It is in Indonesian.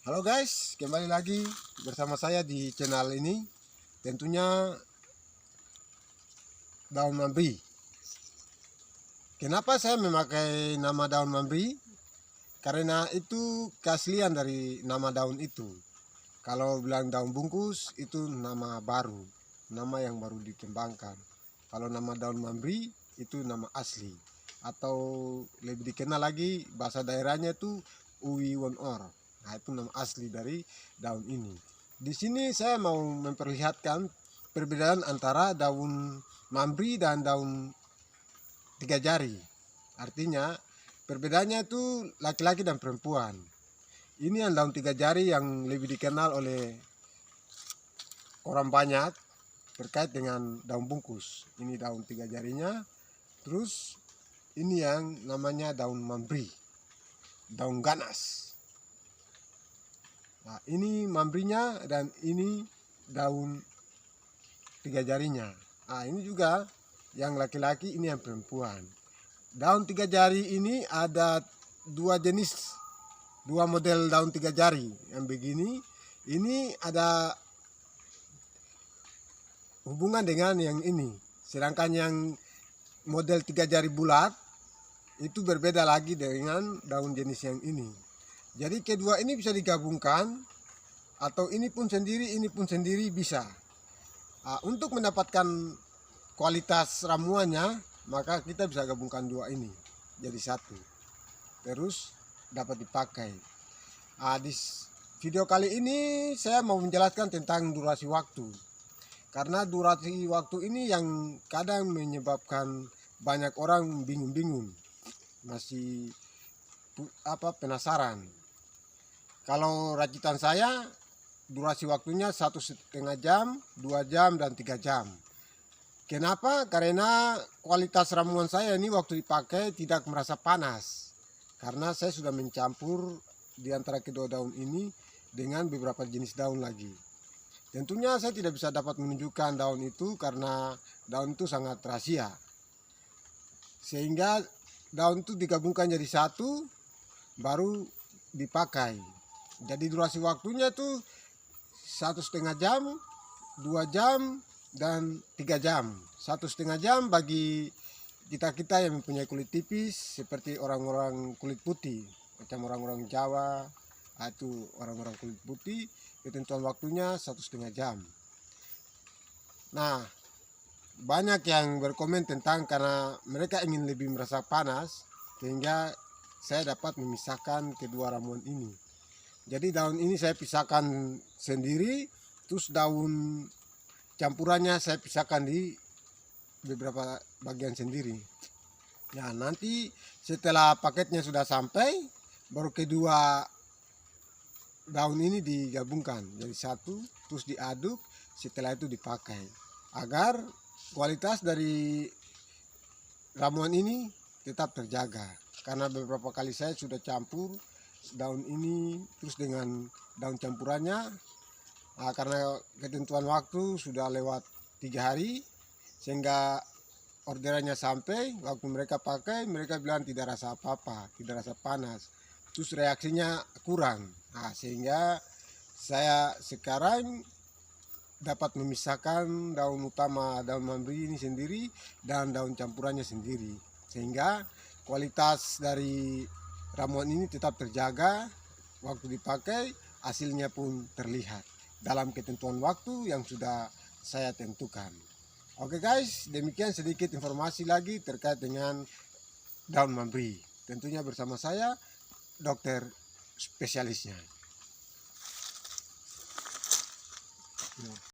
Halo guys, kembali lagi bersama saya di channel ini. Tentunya daun mambri. Kenapa saya memakai nama daun mambri? Karena itu keaslian dari nama daun itu. Kalau bilang daun bungkus itu nama baru, nama yang baru dikembangkan. Kalau nama daun mambri itu nama asli, atau lebih dikenal lagi bahasa daerahnya itu uwi wonor. Nah, itu nama asli dari daun ini. Di sini saya mau memperlihatkan perbedaan antara daun mambri dan daun tiga jari. Artinya perbedaannya itu laki-laki dan perempuan. Ini yang daun tiga jari yang lebih dikenal oleh orang banyak terkait dengan daun bungkus. Ini daun tiga jarinya. Terus ini yang namanya daun mambri, daun ganas. Nah, ini mambrinya dan ini daun tiga jarinya. Nah, ini juga yang laki-laki, ini yang perempuan. Daun tiga jari ini ada dua jenis, dua model daun tiga jari. Yang begini, ini ada hubungan dengan yang ini. Sedangkan yang model tiga jari bulat itu berbeda lagi dengan daun jenis yang ini. Jadi kedua ini bisa digabungkan, atau ini pun sendiri bisa. Nah, untuk mendapatkan kualitas ramuannya, maka kita bisa gabungkan dua ini jadi satu. Terus dapat dipakai. Nah, di video kali ini saya mau menjelaskan tentang durasi waktu. Karena durasi waktu ini yang kadang menyebabkan banyak orang bingung-bingung. Masih penasaran. Kalau racitan saya durasi waktunya 1,5 jam, 2 jam, dan 3 jam. Kenapa? Karena kualitas ramuan saya ini waktu dipakai tidak merasa panas. Karena saya sudah mencampur di antara kedua daun ini dengan beberapa jenis daun lagi. Tentunya saya tidak bisa dapat menunjukkan daun itu karena daun itu sangat rahasia. Sehingga daun itu digabungkan jadi satu baru dipakai. Jadi durasi waktunya tuh 1,5 jam, 2 jam, dan 3 jam. 1,5 jam bagi kita yang mempunyai kulit tipis seperti orang-orang kulit putih, macam orang-orang Jawa, itu orang-orang kulit putih, ketentuan waktunya 1,5 jam. Nah, banyak yang berkomen tentang karena mereka ingin lebih merasa panas, sehingga saya dapat memisahkan kedua ramuan ini. Jadi daun ini saya pisahkan sendiri, terus daun campurannya saya pisahkan di beberapa bagian sendiri. Ya, nanti setelah paketnya sudah sampai, baru kedua daun ini digabungkan jadi satu, terus diaduk, setelah itu dipakai. Agar kualitas dari ramuan ini tetap terjaga. Karena beberapa kali saya sudah campur daun ini terus dengan daun campurannya. Nah, karena ketentuan waktu sudah lewat 3 hari, sehingga orderannya sampai, waktu mereka pakai, mereka bilang tidak rasa apa-apa, tidak rasa panas, terus reaksinya kurang. Nah, sehingga saya sekarang dapat memisahkan daun utama daun mambri ini sendiri dan daun campurannya sendiri, sehingga kualitas dari ramuan ini tetap terjaga. Waktu dipakai hasilnya pun terlihat dalam ketentuan waktu yang sudah saya tentukan. Oke guys, demikian sedikit informasi lagi terkait dengan daun mambri. Tentunya bersama saya, dokter spesialisnya.